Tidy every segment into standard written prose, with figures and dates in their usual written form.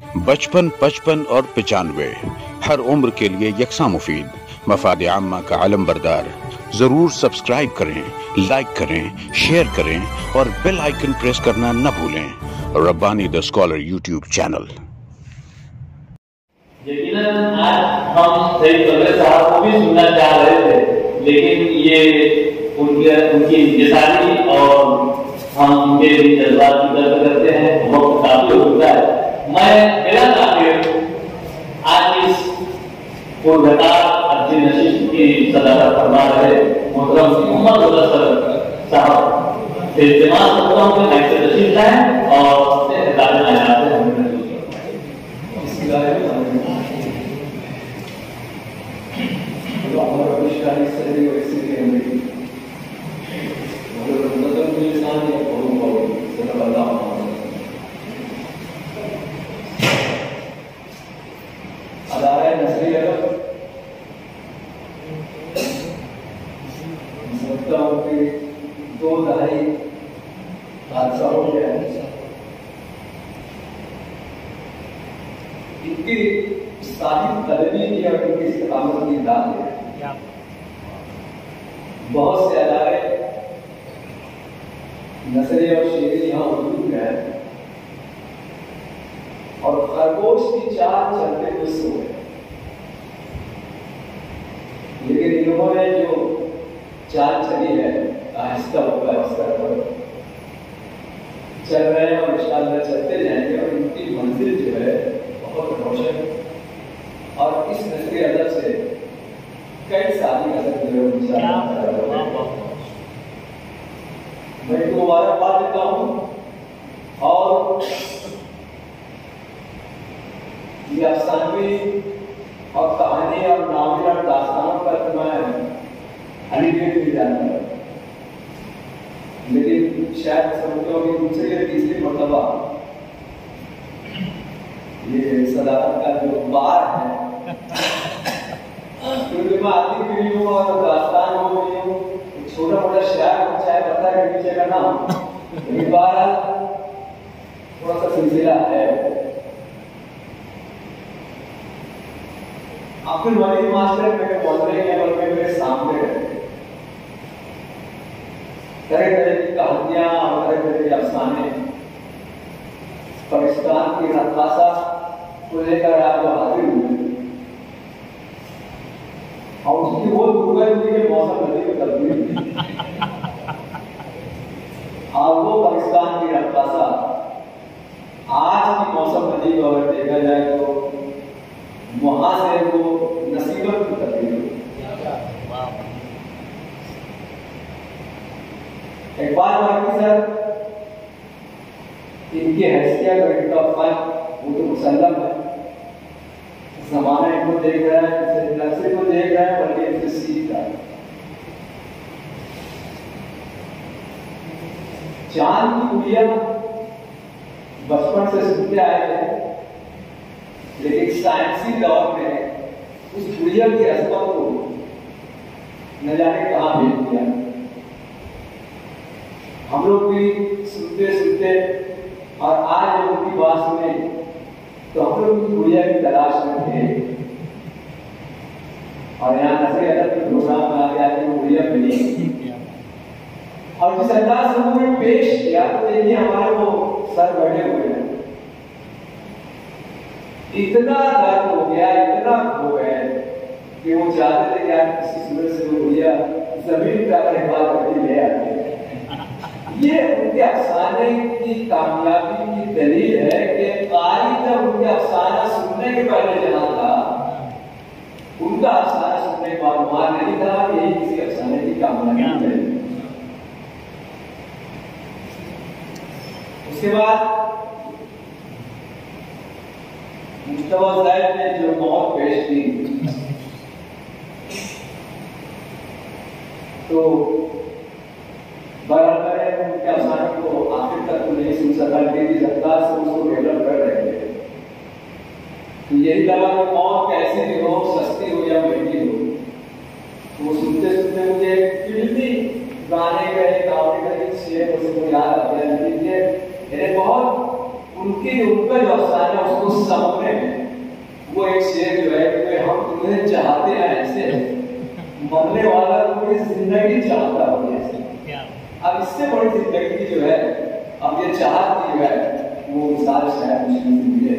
55, 55 और 95 हर उम्र के लिए यकसा मुफीद, मफाद आम्मा का आलम बरदार। जरूर सब्सक्राइब करें, लाइक करें, शेयर करें और बेल आइकन प्रेस करना न भूलें। Rabbani the scholar YouTube channel. यकीनन आज हम सईद बदर साहब को भी सुनना चाह रहे थे, लेकिन ये उनकी इंतजारी और हम उनके जज्बात की कदर करते हैं, वक्त काफी होता है। मेरा ताक़ीद आज इस पुरगतार अर्जी नशीब की सदारत फरमा रहे मोहतरम मोहम्मद बदर साहब से इल्तिमास करता हूं कि माइक से तशरीफ लाएं और अपने खिताब में आयात से हमें दो दहाई हादसा हो गया है। इनकी साहिब कदमी की और इनकी इस्तेकामत की दाद है। बहुत से अदारे नसरे और शेरी यहाँ मौजूद है और खरगोश की चाल चलते हुए सो गए, लेकिन इन्होंने जो चाल चली है आहिस्ता होगा आहिस्ता पर चल रहे हैं और इंशाअल्लाह चलते जाएंगे और इनकी मंजिल जो है बहुत रोशन। और इस नस्ल अदब से कई सारी अदब जो है मैं इनको मुबारकबाद देता हूँ। और ये अफसानवी और कहानी और नावल और दास्तानों पर मैं अलीगढ़ भी जाता है, लेकिन शायद समझता हूँ कि दूसरी या तीसरी मरतबा ये सदाकत का जो बार है, क्योंकि मैं आती भी हूँ और दास्तान हो गई हूँ, छोटा मोटा शायर हो चाहे पता है पीछे का नाम, लेकिन बार थोड़ा सा सिलसिला है। अब्दुल वलीद मास्टर मेरे मोहल्ले के बल में मेरे सामने रहते, तरह तरह की कहानियां और तरह तरह के अफसाने पाकिस्तान की रक्कासा को लेकर आप हाजिर हुए और उसकी वो दुर्गंध के मौसम नदी में तब्दील और वो पाकिस्तान की रक्कासा आज की मौसम नदी को अगर देखा जाए तो वहां से वो नसीबत की तब्दील हुई। एक बात बाकी सर, इनकी हैसियत और इनका फन वो तो मुसल्लम है, ज़माना इनको देख रहा है, न सिर्फ को देख रहा है बल्कि इनसे सीख रहा है। चांद की गुड़िया बचपन से सुनते आए थे, लेकिन साइंसी दौर में उस गुड़िया की असमत को न जाने कहाँ भेज दिया। हम लोग भी सुनते सुनते और आज जब उनकी बात सुने तो हम लोग उस गुड़िया की तलाश में थे और यहाँ नजर अदब के प्रोग्राम में आगे आके वो गुड़िया मिली और जिस अंदाज से उन्होंने पेश किया तो देखिए हमारे वो सर बैठे हुए हैं, इतना दर्द हो गया, इतना हो गए कि वो चाहते थे कि आप किसी सूरत से वो गुड़िया जमीन पर अपने बात करके ले आते। ये उनके अफसाने की कामयाबी की दलील है कि कारी जब उनके अफसाना सुनने के पहले जहां था, उनका अफसाना सुनने के बाद वहां नहीं था, यही किसी अफसाने की कामयाबी है। उसके बाद मुस्तफा साहब ने जो मौत पेश की तो बराबर उनके अफसाने को आखिर तक तो नहीं सुन सका, लेकिन सरकार से उसको डेवलप कर रहे थे। तो यही लगा कि मौत कैसी भी हो, सस्ती हो या महंगी हो, तो सुनते सुनते मुझे फिल्मी गाने का एक शेर मुझे याद आ गया, लेकिन ये बहुत उनके ऊपर जो अफसाना उसको सपने में वो एक शेर जो है कि हम तुम्हें चाहते हैं ऐसे, मरने वाला कोई जिंदगी चाहता हो ऐसे। अब इससे बड़ी जिंदगी की जो है, अब ये चाहत की जो है वो मिसाल शायद मुश्किल से मिले।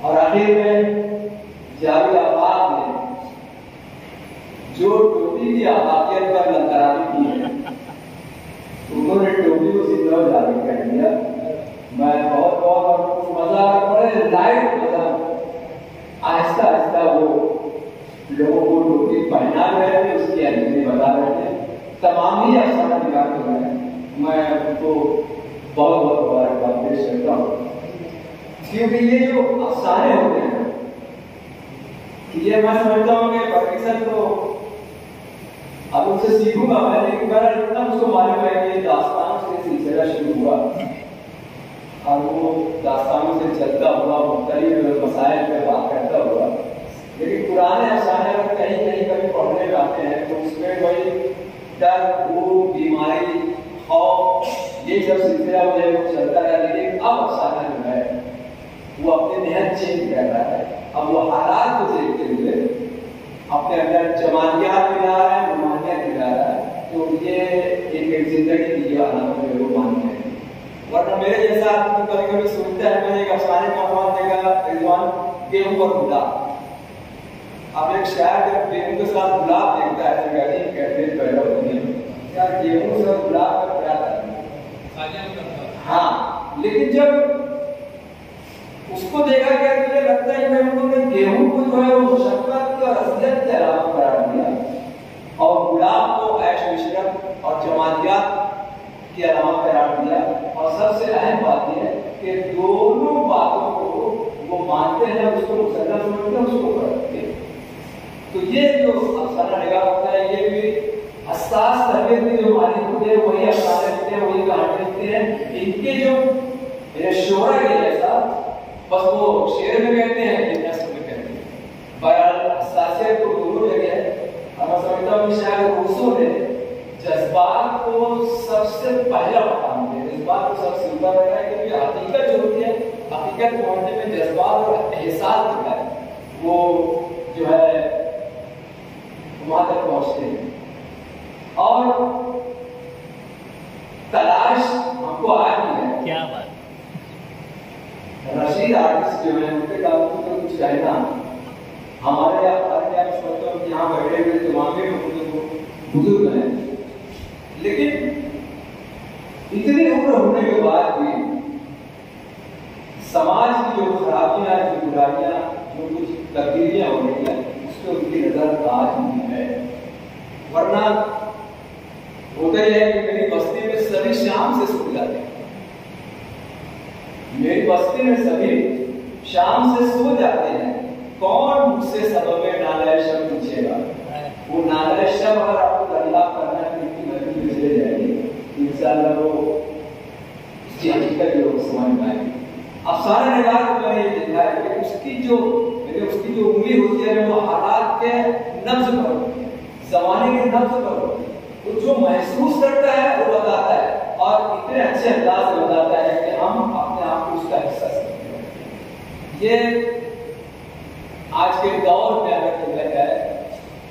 और आखिर में जावेद आबाद ने जो टोपी की आबादियत पर नजरानी की है, उन्होंने टोपी को जिंदा जारी कर दिया। मैं बहुत मजा, बड़े लाइट मजा, आहिस्ता आहिस्ता वो लोगों को टोपी पहना रहे थे, उसकी अहमियत बता रहे थे। तमाम ही अफसाना निगाह जो है मैं उनको बहुत मुबारकबाद पेश करता हूँ, क्योंकि ये जो अफसाने होते हैं ये मैं समझता हूँ कि पाकिस्तान तो अब उनसे सीखूंगा मैं, लेकिन मेरा इतना मुझको मालूम है कि दास्तानों से सिलसिला शुरू हुआ और वो दास्तानों से चलता हुआ मुख्तलिफ मसाइल पे बात करता हुआ, लेकिन पुराने अफसाने अगर कहीं कहीं कभी पढ़ने में आते हैं तो उसमें वही डर, भूख, बीमारी, खौफ, ये सब सिलसिला मुझे चलता है। लेकिन अब अफसाना जो है वो अपने नहर चेंज कर रहा है। अब वो हालात को देखते हुए अपने अंदर जमानियात मिला रहा है, रूमानियत मिला रहा है। तो ये एक जिंदगी की अलामत है वो मानते हैं। वरना मेरे जैसा आदमी कभी कभी सोचता है, मैंने एक अफसाने का अनवान देखा, रिजवान गेहूं और गुलाब। अब एक शायर जब गेहूं के साथ गुलाब देखता है तो गरीब कहते पैदा होती है यार, गेहूं से गुलाब का क्या था। हाँ, लेकिन जब उसको देखा गया तो मुझे लगता है कि उन्होंने गेहूं को जो है वो मुशक्कत की और असलियत की अलामत करार दिया और गुलाब को ऐश इशरत और जमालियात की अलामत करार दिया। और सबसे अहम बात यह है कि दोनों बातों को वो मानते हैं, उसको मुसल्लम समझते हैं, उसको करते हैं। तो ये जो अफसाना निगाह होता है ये भी हसास तरबियत के जो मालिक होते हैं वही अफसाने होते हैं, वही कहानी होते हैं। इनके जो शोरा के जैसा बस वो शेर में कहते हैं कि नस्ल में कहते हैं, बहरहाल हसासियत तो दोनों जगह है। मैं समझता हूँ कि शायद रूसो ने जज्बात को सबसे पहला मकाम दिया, जज्बात को सबसे ऊपर रखा है, क्योंकि हकीकत जो होती है, हकीकत पहुंचने में जज्बात और एहसास होता है, वो जो है वहां तक पहुंचते हैं। और तलाश हमको आज भी है। क्या बात। रशीद आर्टिस्ट जो है उनके काम को तो कुछ कहना, हमारे क्या समझता हूँ कि यहाँ बैठे हुए तमाम बुजुर्ग हैं, लेकिन इतनी उम्र होने के बाद भी समाज की जो खराबियां, जो बुराइयां, जो कुछ तब्दीलियां हो रही हैं उसको उनकी नजर आज नहीं है। वरना होता ही है कि मेरी बस्ती में सभी शाम से सो जाते हैं, मेरी बस्ती में सभी शाम से सो जाते हैं। कौन मुझसे सबब नाले शब पूछेगा? वो नाले शब अगर आपको दरियाफ्त करना है तो इनकी मर्जी में चले जाएगी, इंशाअल्लाह वो इसकी हकीकत जो समझ में आएगी। अफसाना निगाह को मैंने ये देखा है कि उसकी जो उंगली होती है वो हालात के नब्ज पर होती है, ज़माने के नब्ज पर होती है। तो जो महसूस करता है वो बताता है और इतने अच्छे अंदाज से बताता है कि हम अपने आप को उसका हिस्सा समझते हैं। ये आज के दौर में अगर देखा जाए,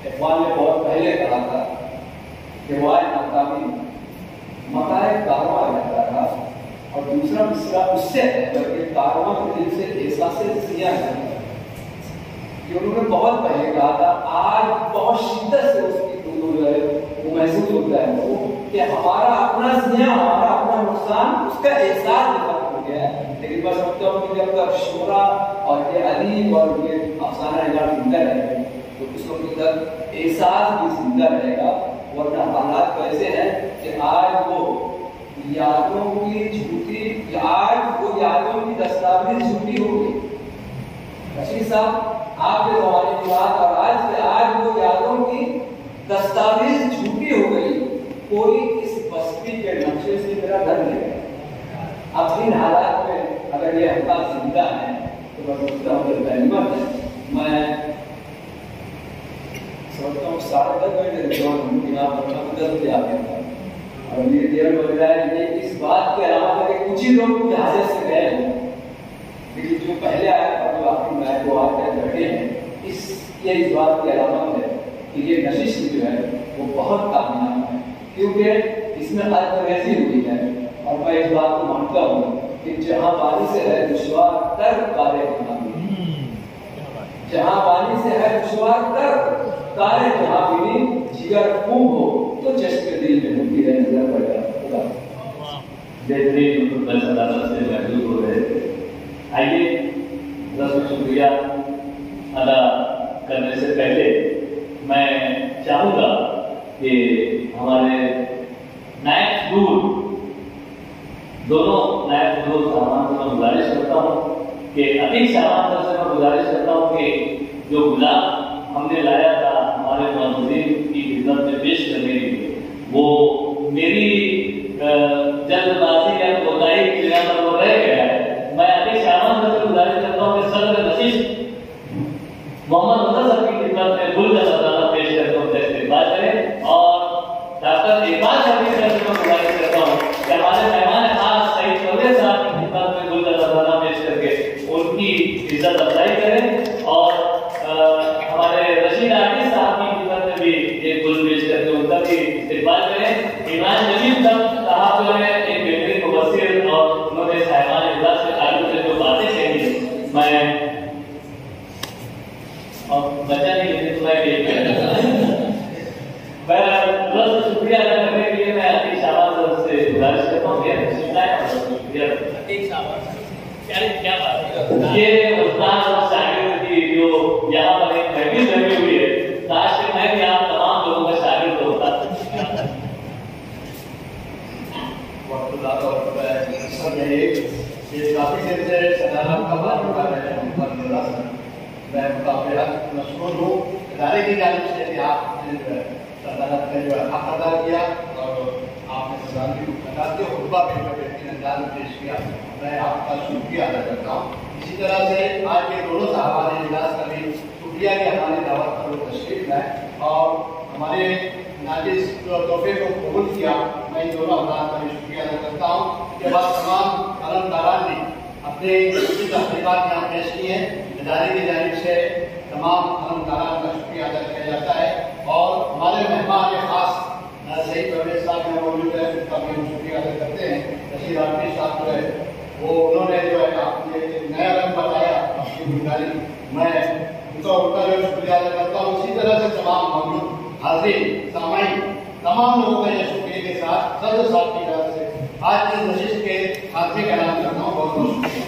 इकबाल ने बहुत पहले कहा था कि वाय नाकामी मकाए कारवां रहता था, और दूसरा मिसरा उससे है बल्कि कारवां के दिल से एहसास जिया नहीं। उन्होंने बहुत पहले कहा था, आज बहुत शिद्दत से उसकी जो है वो महसूस होता है वो कि हमारा अपना जिया, हमारा अपना नुकसान, उसका एहसास खत्म हो गया है। लेकिन बस समझता हूँ कि जब तक शोरा और ये अदीब और ये अफसाना निगाह जिंदा रहेगा तो उसको तक एहसास भी जिंदा रहेगा। वरना हालात कैसे हैं कि आज वो यादों की झूठी, आज वो यादों की दस्तावेज झूठी हो गई। रशीद साहब, आपके जमाने की बात और आज वो यादों की दस्तावेज झूठी हो गई। कोई इस बस्ती के नक्शे से मेरा घर ले गया। अब इन हालात में अगर ये हफ्ता जिंदा है तो मैं सोचता हूँ कि गनीमत है। मैं सोचता हूँ 10:30 बजे आ गया था और ये देर बज रहा है। ये इस बात के अलावा कि कुछ ही लोग हाजिर से गए हैं, लेकिन जो पहले आया था जो आपकी मैच को आज तक बैठे हैं, ये इस बात की अलामत है कि ये नशिश जो है वो बहुत कामयाब है, क्योंकि इसमें अर्थ हुई है। और मैं इस बात को मानता हूँ कि जहाँ पानी से है दुश्वार तर कार्य बना, जहाँ पानी से है दुश्वार तर कार्य जहाँ भी जिगर खूब हो तो चश्मे दिल में होती है नजर पड़ेगा। बेहतरीन से महसूस हो रहे थे। आइए बहुत शुक्रिया अदा करने से पहले मैं चाहूँगा कि हमारे नायक गुरु दोनों नायक गुरु सामान से मैं गुजारिश करता हूँ कि अतीक सामान से मैं गुजारिश करता हूँ कि जो गुलाब हमने लाया था हमारे मौजूदीन की खिदमत में पेश करने के लिए, वो मेरी जल्दबाजी या कोताही की जगह पर वो रह गया है। मैं अतीक सामान से गुजारिश करता हूँ कि सदर नशीश मोहम्मद मुंतजर की खिदमत में गुल का नजराना पेश करके उनका इस्तेमाल करें। और डॉक्टर इकबाल शफी सर को गुजारिश करता हूँ कि हमारे मेहमान खास सईद चौधरी साहब की खिदमत में गुल का नजराना पेश करके उनकी इज्जत अफजाई करें। और हमारे रशीद आर्टिस्ट साहब की खिदमत में भी एक गुल पेश करके उनका भी इस्तेमाल करें। इमरान जमील साहब जो है एक बेहतरीन मुबस्सिर और उन्होंने साहिबान इजलास के ताल्लुक से जो बातें कही, मैं और बचा नहीं लेकिन तो मैं शुक्रिया अदा करने के लिए मैं अतीक शाबाश से गुजारिश करता हूँ क्या बात है। ये उस्ताद और शागिर्द की जो यहाँ पर एक महफिल लगी हुई है, काश कि मैं भी आप तमाम लोगों का शागिर्द होता। काफी देर से सदारत का बात कर रहे हैं, मैं काफी मशहूर हूँ इदारे की जानिब से कि आपने सदारत में जो हक अदा किया और आपने सलाम की अदा की, खुतबा भी बेहतरीन अंदाज में पेश किया, मैं आपका शुक्रिया अदा करता हूँ। इसी तरह से आज के दोनों साहबान इजलास का भी शुक्रिया कि हमारी दावत पर वो तशरीफ लाए और हमारे नाजिज तोहफे को कबूल किया। मैं इन दोनों हजरात का भी शुक्रिया अदा करता हूँ। उसके बाद तमाम अलमदारान ने अपने तहकीकात यहाँ पेश की हैं, इदारे की जानिब से तमाम अलमदारान का शुक्रिया अदा किया जाता है। और हमारे मेहमान खास सईद चौधरी साहब यहाँ मौजूद है, उनका भी हम शुक्रिया अदा करते हैं। रशीद आर्टिस्ट साहब जो है वो उन्होंने जो है आपने नया रंग बताया आपकी जिम्मेदारी, मैं उनका जो शुक्रिया अदा करता हूँ। इसी तरह से तमाम मौजूद हाजिर सामाइन तमाम लोगों का यह शुक्रिया के साथ सदर साहब की तरफ से आज की नशिश के खाते का नाम करता हूँ। बहुत बहुत शुक्रिया।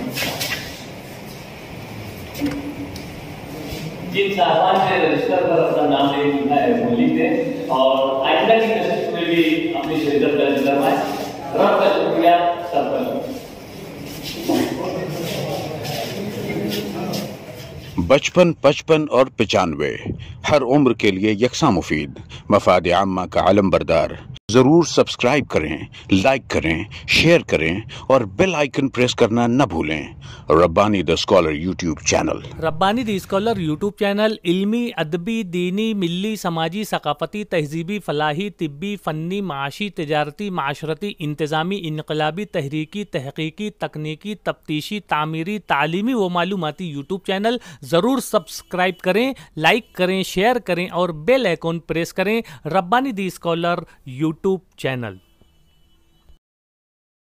जिन साहबान ने रजिस्टर पर अपना नाम नहीं लिखा है वो लिख दें और आइंदा की नशिश में भी अपनी शिरकत दर्ज करवाएं। रब का शुक्रिया, सबका शुक्रिया। बचपन, 55 और 95 हर उम्र के लिए यकसा मुफीद, मफाद आम्मा का आलम बरदार। जरूर सब्सक्राइब करें, लाइक करें, शेयर करें और बेल आइकन प्रेस करना न भूलें। Rabbani the scholar YouTube channel. Rabbani the scholar YouTube channel इल्मी, अदबी, दीनी, मिल्ली, समाजी, सकाफती, तहजीबी, फलाही, तिब्बी, फ़न्नी, माशी, तिजारती, माशरती, इंतज़ामी, इनकलाबी, तहरीकी, तहकीकी, तकनीकी, तफ्तीशी, तामीरी, तालीमी व मालूमाती यूट्यूब चैनल। ज़रूर सब्सक्राइब करें, लाइक करें, शेयर करें और बेल आइकन प्रेस करें। Rabbani the scholar YouTube channel.